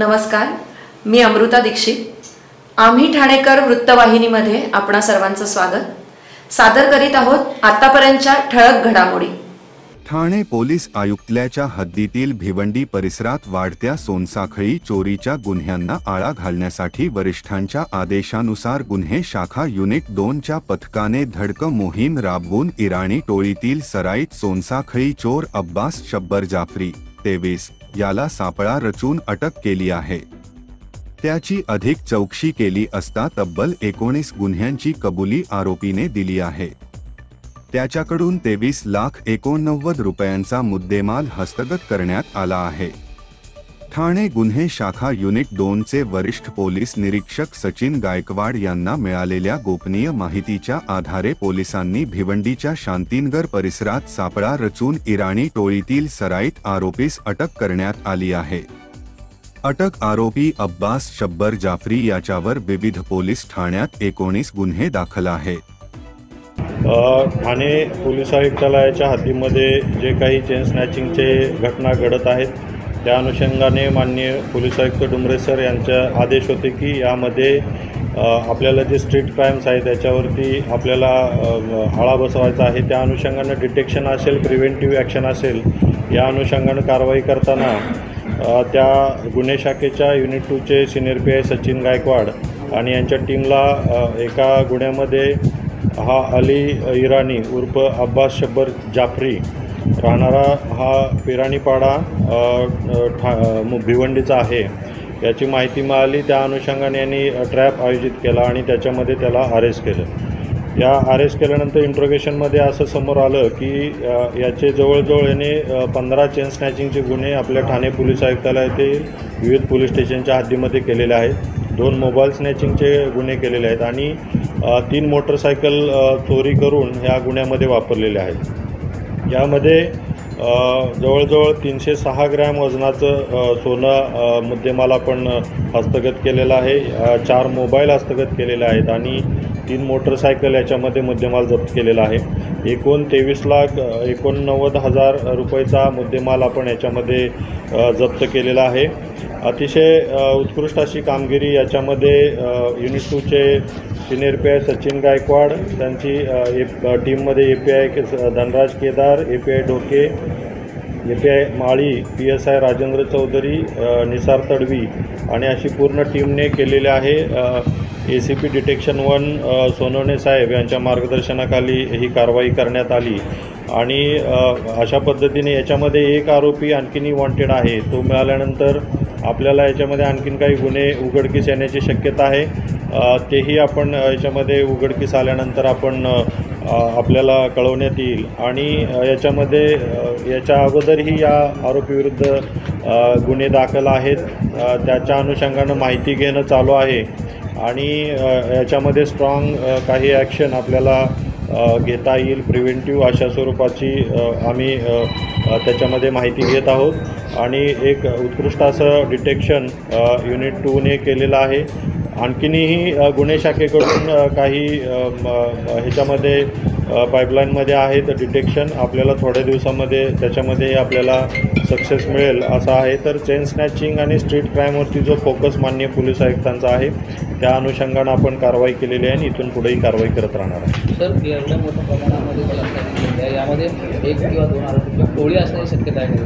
नमस्कार, मी अमृता दीक्षित। आम्ही ठाणेकर वृत्तवाहिनीमध्ये आपणा सर्वांचं स्वागत सादर करीत आहोत आतापर्यंतच्या ठळक घडामोडी। ठाणे पोलीस आयुक्तालयाच्या हद्दीतील भिवंडी परिसरात वाढत्या सोनसाखळी चोरीच्या गुन्ह्यांना आळा घालण्यासाठी वरिष्ठांच्या आदेशानुसार गुन्हे शाखा युनिट 2च्या पथकाने धडक मोहीम राबवून इराणी टोळीतील सराईत सोनसाखळी चोर अब्बास शब्बर जाफरी 23 याला सापळा रचून अटक केली आहे। त्याची अधिक चौकशी केली असता तब्बल 19 गुन्ह्यांची कबुली आरोपीने दिली आहे। त्याच्याकडून 23,89,00,000 रुपयांचा मुद्देमाल हस्तगत करण्यात आला आहे। ठाणे गुन्हे शाखा युनिट 2चे वरिष्ठ पोलीस निरीक्षक सचिन गायकवाड यांना मिळालेल्या गोपनीय माहितीच्या आधारे पोलिसांनी भिवंडीच्या शांतीनगर परिसरात सापळा रचून इराणी टोळीतील सराईत आरोपीस अटक करण्यात आली आहे। अटक आरोपी अब्बास शब्बर जाफरी याच्यावर विविध पोलीस ठाण्यात 19 गुन्हे दाखल आहेत। ठाणे पोलीस आयुक्तालयाच्या हद्दीमध्ये जे काही चेन स्नॅचिंगचे घटना घडत आहेत त्या अनुषंगाने माननीय पोलीस आयुक्त डुमरे सर यांचे आदेश होते की यामध्ये आपल्याला जे स्ट्रीट क्राइम्स आहेत त्याच्यावरती आपल्याला आळा बसवायचा आहे। त्या अनुषंगाने डिटेक्शन असेल, प्रिव्हेंटिव्ह ॲक्शन असेल, या अनुषंगाने कारवाई करताना त्या गुन्हे शाखेच्या युनिट 2चे सिनियर PI सचिन गायकवाड आणि यांच्या टीमला एका गुन्ह्यामध्ये हा अली इराणी उर्फ अब्बास शब्बर जाफरी राहणारा हा पिराणीपाडा भिवंडीचा आहे याची माहिती मिळाली। त्या अनुषंगाने यांनी ट्रॅप आयोजित केला आणि त्याच्यामध्ये त्याला अरेस्ट केलं। या अरेस्ट केल्यानंतर इंट्रोगेशनमध्ये असं समोर आलं की याचे जवळजवळ याने 15 चेन स्नॅचिंगचे गुन्हे आपल्या ठाणे पोलीस आयुक्तालयातील विविध पोलीस स्टेशनच्या हद्दीमध्ये केलेले आहेत। 2 मोबाईल स्नॅचिंगचे गुन्हे केलेले आहेत आणि 3 मोटरसायकल चोरी करून ह्या गुन्ह्यामध्ये वापरलेले आहेत। यामध्ये जवळजवळ 306 ग्रॅम वजनाचं सोनं मुद्देमाल आपण हस्तगत केलेला आहे। 4 मोबाईल हस्तगत केलेले आहेत आणि 3 मोटरसायकल याच्यामध्ये मुद्देमाल जप्त केलेला आहे। एकूण 23,89,000 रुपयेचा मुद्देमाल आपण याच्यामध्ये जप्त केलेला आहे। अतिशय उत्कृष्ट अशी कामगिरी याच्यामध्ये युनिट 2चे सिनियर PI सचिन गायकवाड, त्यांची टीममध्ये API Dhanraj Kedar, API Dhoke, API माळी, PSI राजेंद्र चौधरी, निसार तडवी आणि अशी पूर्ण टीमने केलेले आहे। ACP डिटेक्शन 1 सोनवणे साहेब यांच्या मार्गदर्शनाखाली ही कारवाई करण्यात आली आणि अशा पद्धतीने याच्यामध्ये एक आरोपी आणखीनही वॉन्टेड आहे। तो मिळाल्यानंतर आपल्याला याच्यामध्ये आणखीन काही गुन्हे उघडकीस येण्याची शक्यता आहे। तेही आपण याच्यामध्ये उघडकीस आल्यानंतर आपण आपल्याला कळवण्यात येईल आणि याच्यामध्ये याच्या अगोदरही या आरोपीविरुद्ध गुन्हे दाखल आहेत। त्याच्या अनुषंगानं माहिती घेणं चालू आहे आणि याच्यामध्ये स्ट्रॉंग काही ॲक्शन आपल्याला घेता येईल। प्रिव्हेंटिव्ह अशा स्वरूपाची आम्ही त्याच्यामध्ये माहिती घेत आहोत आणि एक उत्कृष्ट असं डिटेक्शन युनिट 2ने केलेलं आहे। आणखीनही गुन्हे शाखेकडून काही ह्याच्यामध्ये पाईपलाईनमध्ये आहेत डिटेक्शन, आपल्याला थोड्या दिवसामध्ये त्याच्यामध्ये आपल्याला सक्सेस मिळेल असं आहे। तर चेन स्नॅचिंग आणि स्ट्रीट क्राईमवरती जो फोकस माननीय पोलीस आयुक्तांचा आहे त्या अनुषंगानं आपण कारवाई केलेली आहे आणि इथून पुढेही कारवाई करत राहणार आहे। सर, एवढ्या मोठ्या प्रमाणामध्ये यामध्ये 1 किंवा 2 आरोपी टोळी असण्याची शक्यता आहे?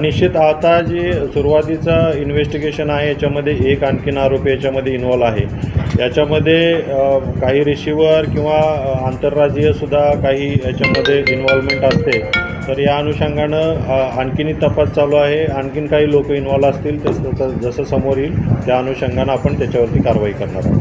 निश्चित आता जी सुरुवातीचं इन्व्हेस्टिगेशन आहे याच्यामध्ये एक आणखीन आरोपी याच्यामध्ये इन्व्हॉल्व आहे। याच्यामध्ये काही रिसिव्हर किंवा आंतरराज्यीयसुद्धा काही याच्यामध्ये इन्व्हॉल्वमेंट असते। तर या अनुषंगानं आणखीनही तपास चालू आहे। आणखीन काही लोक इन्व्हॉल्व असतील तर जसं समोर येईल त्या अनुषंगानं आपण त्याच्यावरती कारवाई करणार आहोत।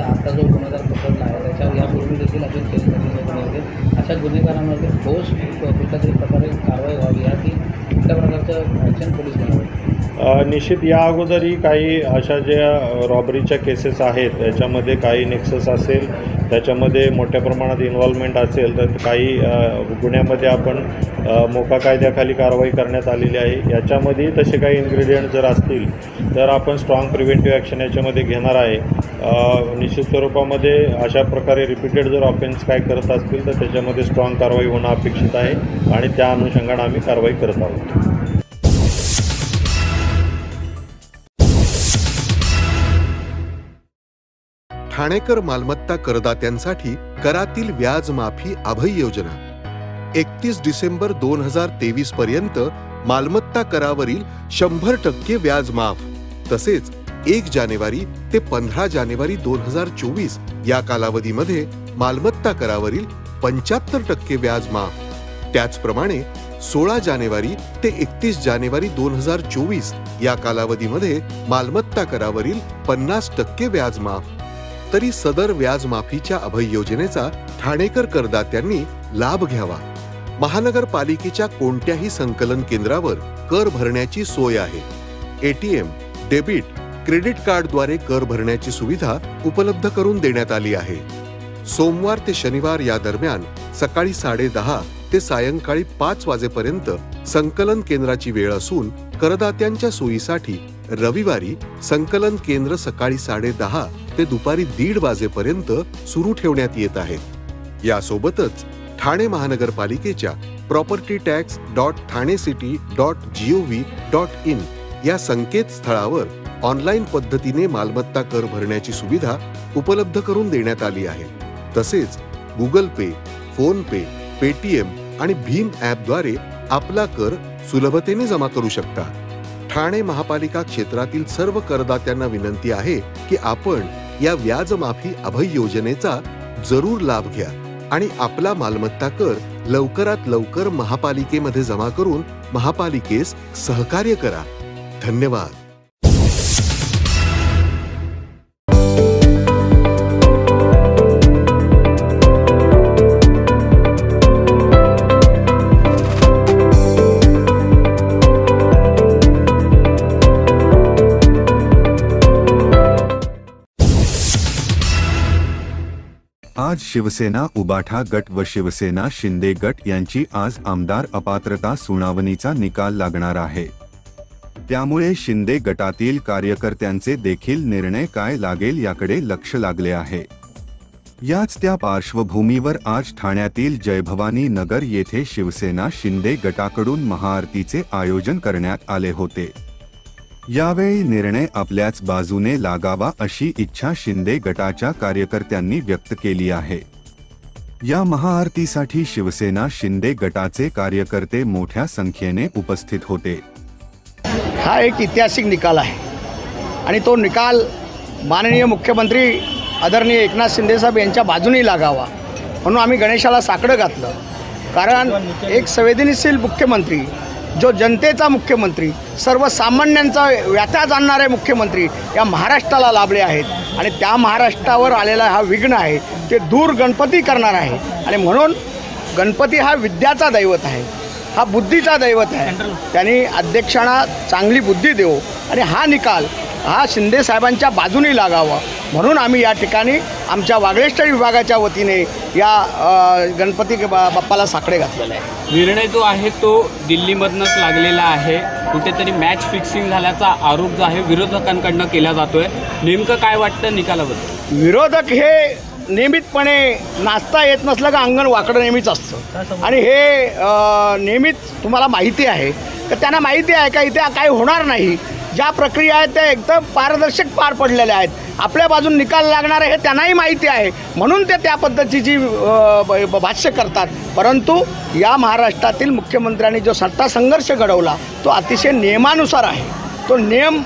आता जो गुन्हेगार पकडला आहे त्याच्यावर यापूर्वी देखील आपण केस होते, अशा गुन्हेगारांमध्ये ठोस कुठल्या तरी प्रकारे कारवाई व्हावी यासाठी कुठल्या प्रकारचं ॲक्शन पोलीस घ्यावं? निश्चित या अगोदरही काही अशा ज्या रॉबरीच्या केसेस आहेत त्याच्यामध्ये काही नेक्सस असेल, त्याच्यामध्ये मोठ्या प्रमाणात इन्व्हॉल्वमेंट असेल तर काही गुन्ह्यामध्ये आपण मोका कायद्याखाली कारवाई करण्यात आलेली आहे। याच्यामध्ये तसे काही इन्ग्रेडियंट जर असतील तर आपण स्ट्रॉंग प्रिव्हेंटिव्ह ॲक्शन याच्यामध्ये घेणार आहे। निश्चित स्वरूपामध्ये अशा प्रकारे रिपीटेड जर ऑफेन्स काय करत असतील तर त्याच्यामध्ये स्ट्रॉंग कारवाई होणं अपेक्षित आहे आणि त्या अनुषंगाने आम्ही कारवाई करत आहोत। ठाणेकर मालमत्ता करदात्यांसाठी करातील व्याज माफी अभय योजना 31 डिसेंबर 2023 पर्यंत मालमत्ता करावरील 100% व्याज माफ, तसेच 1 जानेवारी ते 15 जानेवारी 2024 या कालावधीमध्ये मालमत्ता करावरील 75% व्याज माफ। त्याचप्रमाणे 16 जानेवारी ते 31 जानेवारी 2024 या कालावधीमध्ये मालमत्ता करावरील 50% व्याज माफ। तरी सदर व्याज माफीच्या अभय योजनेचा ठाणेकर करदात्यांनी लाभ घ्यावा। महानगरपालिकेच्या कोणत्याही संकलन केंद्रावर कर भरण्याची सोय आहे। एटीएम, डेबिट, क्रेडिट कार्डद्वारे कर भरण्याची सुविधा उपलब्ध करून देण्यात आली आहे। सोमवार ते शनिवार या दरम्यान सकाळी 10:30 ते सायंकाळी 5 वाजेपर्यंत संकलन केंद्राची वेळ असून करदात्यांच्या सोयीसाठी रविवारी संकलन केंद्र सकाळी 10:30 ते दुपारी 1:30 वाजेपर्यंत सुरू ठेवण्यात येत आहेत। यासोबतच ठाणे महानगरपालिकेच्या propertytax.thanecity.gov.in या संकेतस्थळावर ऑनलाईन पद्धतीने मालमत्ता कर भरण्याची सुविधा उपलब्ध करून देण्यात आली आहे। तसेच गुगल पे, फोन पे, पेटीएम आणि भीम ॲपद्वारे आपला कर सुलभतेने जमा करू शकता। ठाणे महापालिका क्षेत्रातील सर्व करदात्यांना विनंती आहे की आपण या व्याज माफी अभय योजनेचा जरूर लाभ घ्या आणि आपला मालमत्ता कर लवकरात लवकर महापालिकेमध्ये जमा करून महापालिकेस सहकार्य करा। धन्यवाद। आज शिवसेना उबाठा गट व शिवसेना शिंदे गट यांची आज आमदार अपात्रता सुनावणीचा निकाल लागणार आहे। त्यामुळे शिंदे गटातील कार्यकर्त्यांचे देखील निर्णय काय लागेल याकडे लक्ष लागले आहे। याच त्या पार्श्वभूमीवर आज ठाण्यातील जयभवानी नगर येथे शिवसेना शिंदे गटाकडून महाआरतीचे आयोजन करण्यात आले होते। यावेळी निर्णय आपल्याच बाजूने लागावा अशी इच्छा शिंदे गटाच्या कार्यकर्त्यांनी व्यक्त केली आहे। या महाआरतीसाठी शिवसेना शिंदे गटाचे कार्यकर्ते मोठ्या संख्येने उपस्थित होते। हा एक ऐतिहासिक निकाल आहे आणि तो निकाल माननीय मुख्यमंत्री आदरणीय एकनाथ शिंदे साहेब यांच्या बाजूने लागावा म्हणून आम्ही गणेशाला साकडं घातलं। कारण एक संवेदनशील मुख्यमंत्री, जो जनतेचा मुख्यमंत्री, सर्वसामान्यांचा व्यथा जाणणारे मुख्यमंत्री या महाराष्ट्राला लाभले आहेत आणि त्या महाराष्ट्रावर आलेला हा विघ्न आहे ते दूर गणपती करणार आहे। आणि म्हणून गणपती हा विद्याचा दैवत आहे, हा बुद्धीचा दैवत आहे। त्यांनी अध्यक्षांना चांगली बुद्धी देऊ आणि हा निकाल हा शिंदे साहेबांच्या बाजूने लागावा म्हणून आम्ही या ठिकाणी आमच्या वागळेश्वरी विभागाच्या वतीने या गणपती बाप्पाला साकडे घातलेले आहे। निर्णय जो आहे तो दिल्लीमधनंच लागलेला आहे। कुठेतरी मॅच फिक्सिंग झाल्याचा आरोप जो आहे विरोधकांकडनं केला जातोय। नेमकं काय वाटतं निकालाबद्दल? विरोधक हे नियमितपणे नाचता येत नसलं का अंगण वाकडं नेहमीच असतं आणि हे नेहमीच तुम्हाला माहिती आहे तर त्यांना माहिती आहे का इथे काय होणार नाही। ज्या प्रक्रिया आहेत त्या एकदम पारदर्शक पार पडलेल्या आहेत। आपल्या बाजून निकाल लागणार आहे हे त्यांनाही माहिती आहे म्हणून ते त्या पद्धतीची भाष्य करतात। परंतु या महाराष्ट्रातील मुख्यमंत्र्यांनी जो सत्ता संघर्ष घडवला तो अतिशय नियमानुसार आहे। तो नियम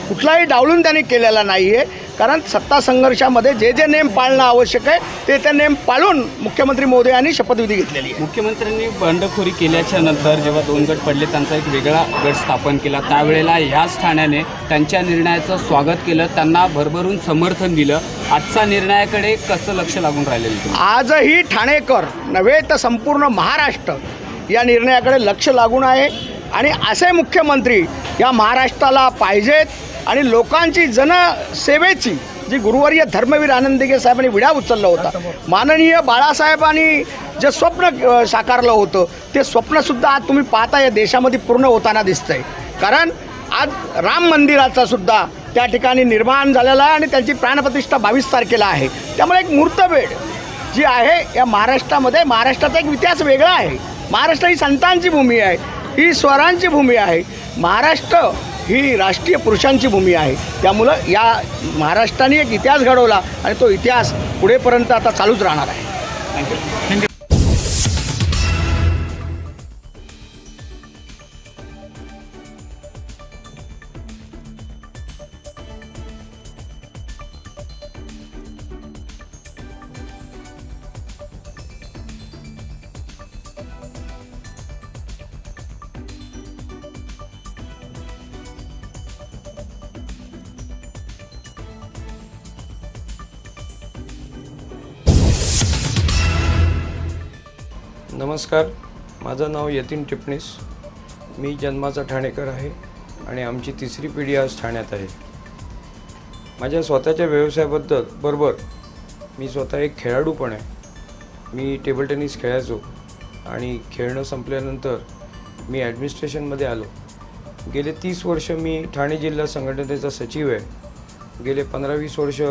कुठलाही डावलून त्यांनी केलेला नाही आहे। कारण सत्ता संघर्षामध्ये जे जे नियम पाळणं आवश्यक आहे ते नियम पाळून मुख्यमंत्री महोदयांनी शपथविधी घेतलेली आहे। मुख्यमंत्र्यांनी बंडखोरी केल्याच्या नंतर जेव्हा 2 गट पडले त्यांचा एक वेगळा गट स्थापन केला, त्यावेळेला ह्याच ठाण्याने त्यांच्या निर्णयाचं स्वागत केलं, त्यांना भरभरून समर्थन दिलं। आजच्या निर्णयाकडे कसं लक्ष लागून राहिलेलं? आजही ठाणेकर नव्हे तर संपूर्ण महाराष्ट्र या निर्णयाकडे लक्ष लागून आहे आणि असे मुख्यमंत्री या महाराष्ट्राला पाहिजेत आणि लोकांची जनसेवेची जी गुरुवर्य धर्मवीर आनंदीगे साहेबांनी विडा उचलला होता, माननीय बाळासाहेबांनी जे स्वप्न साकारलं होतं ते स्वप्नसुद्धा आज तुम्ही पाहता या देशामध्ये पूर्ण होताना दिसतंय। कारण आज राम मंदिराचा सुद्धा त्या ठिकाणी निर्माण झालेला आहे आणि त्यांची प्राणप्रतिष्ठा 22 तारखेला आहे। त्यामुळे एक मुहूर्तमेढ जी आहे या महाराष्ट्रामध्ये, महाराष्ट्राचा एक इतिहास वेगळा आहे। महाराष्ट्र ही संतांची भूमी आहे, ही स्वरांची भूमी आहे। महाराष्ट्र ही राष्ट्रीय पुरुषांची भूमी आहे. त्यामुळं या महाराष्ट्राने एक इतिहास घडवला आणि तो इतिहास पुढेपर्यंत आता चालूच राहणार आहे. थँक्यू. नमस्कार, माझं नाव यतीन टिपणीस. मी जन्माचा ठाणेकर आहे आणि आमची तिसरी पिढी आज ठाण्यात आहे. माझ्या स्वतःच्या व्यवसायाबद्दल बरोबर मी स्वतः एक खेळाडू पण आहे. मी टेबल टेनिस खेळायचो आणि खेळणं संपल्यानंतर मी ॲडमिनिस्ट्रेशनमध्ये आलो. गेले 30 वर्ष मी ठाणे जिल्हा संघटनेचा सचिव आहे. गेले 15-20 वर्ष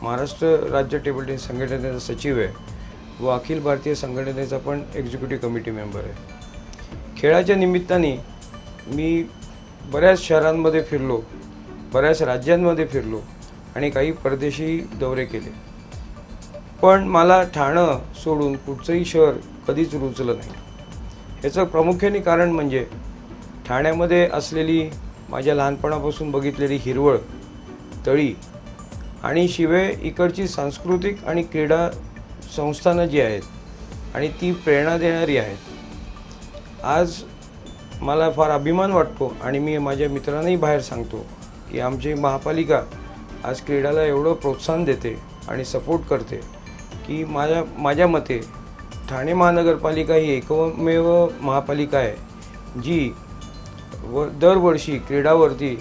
महाराष्ट्र राज्य टेबल टेनिस संघटनेचा सचिव आहे व अखिल भारतीय संघटनेचा पण एक्झिक्युटिव्ह कमिटी मेंबर आहे. खेळाच्या निमित्ताने मी बऱ्याच शहरांमध्ये फिरलो, बऱ्याच राज्यांमध्ये फिरलो आणि काही परदेशी दौरे केले. पण मला ठाणं सोडून कुठचंही शहर कधीच रुचलं नाही. ह्याचं प्रामुख्याने कारण म्हणजे ठाण्यामध्ये असलेली माझ्या लहानपणापासून बघितलेली हिरवळ, तळी आणि शिवाय इकडची सांस्कृतिक आणि क्रीडा संस्थानं जी आहेत आणि ती प्रेरणा देणारी आहेत. आज मला फार अभिमान वाटतो आणि मी माझ्या मित्रांनाही बाहेर सांगतो की आमची महापालिका आज क्रीडाला एवढं प्रोत्साहन देते आणि सपोर्ट करते की माझ्या मते ठाणे महानगरपालिका ही एकमेव महापालिका आहे जी दरवर्षी क्रीडावरती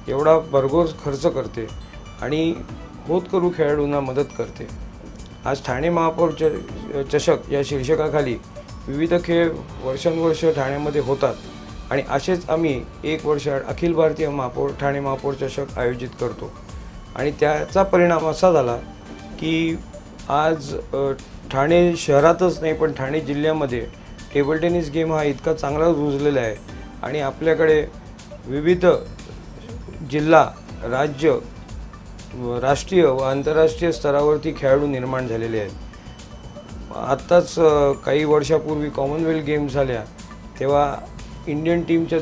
एवढा भरघोस खर्च करते आणि होतकरू खेळाडूंना मदत करते. आज ठाणे महापौर चषक या शीर्षकाखाली विविध खेळ वर्षानुवर्ष ठाण्यामध्ये होतात आणि असेच आम्ही एक वर्षाआड अखिल भारतीय ठाणे महापौर चषक आयोजित करतो. आणि त्याचा परिणाम असा झाला की आज ठाणे शहरातच नाही पण ठाणे जिल्ह्यामध्ये टेबल टेनिस गेम हा इतका चांगला रुजलेला आहे आणि आपल्याकडे विविध जिल्हा, राज्य, राष्ट्रीय व आंतरराष्ट्रीय स्तरावरती खेळाडू निर्माण झालेले आहेत. आत्ताच काही वर्षापूर्वी कॉमनवेल्थ गेम्स झाल्या तेव्हा इंडियन टीमच्या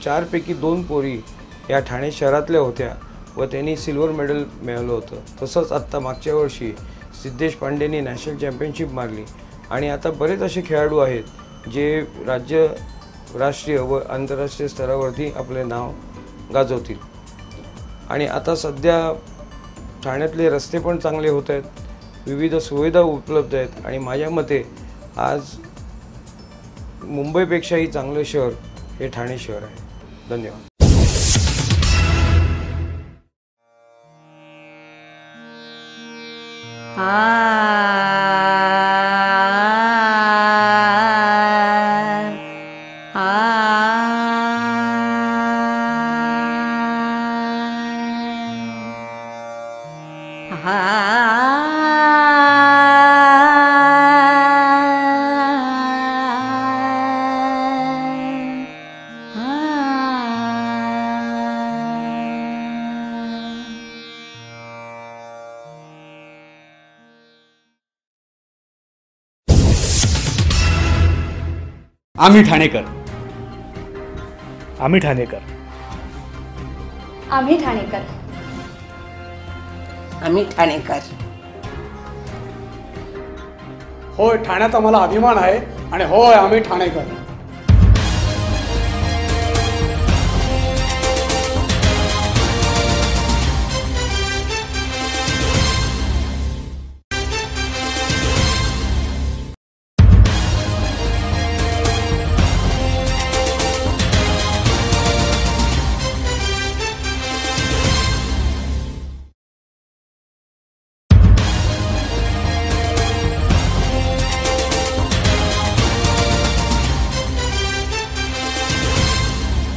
4 पैकी 2 पोरी या ठाणे शहरातल्या होत्या व त्यांनी सिल्वर मेडल मिळवलं होतं. तसंच आत्ता मागच्या वर्षी सिद्धेश पांडेंनी नॅशनल चॅम्पियनशिप मारली आणि आता बरेच असे खेळाडू आहेत जे राज्य, राष्ट्रीय व आंतरराष्ट्रीय स्तरावरती आपले नाव गाजवतील. आणि आता सध्या ठाण्यातले रस्ते पण चांगले होत आहेत, विविध सुविधा उपलब्ध आहेत आणि माझ्या मते आज मुंबईपेक्षाही चांगलं शहर हे ठाणे शहर आहे. धन्यवाद. आम्ही ठाणेकर. आम्ही ठाणेकर. आम्ही ठाणेकर. आम्ही ठाणेकर. होय, ठाण्यात आम्हाला अभिमान आहे आणि होय आम्ही ठाणेकर.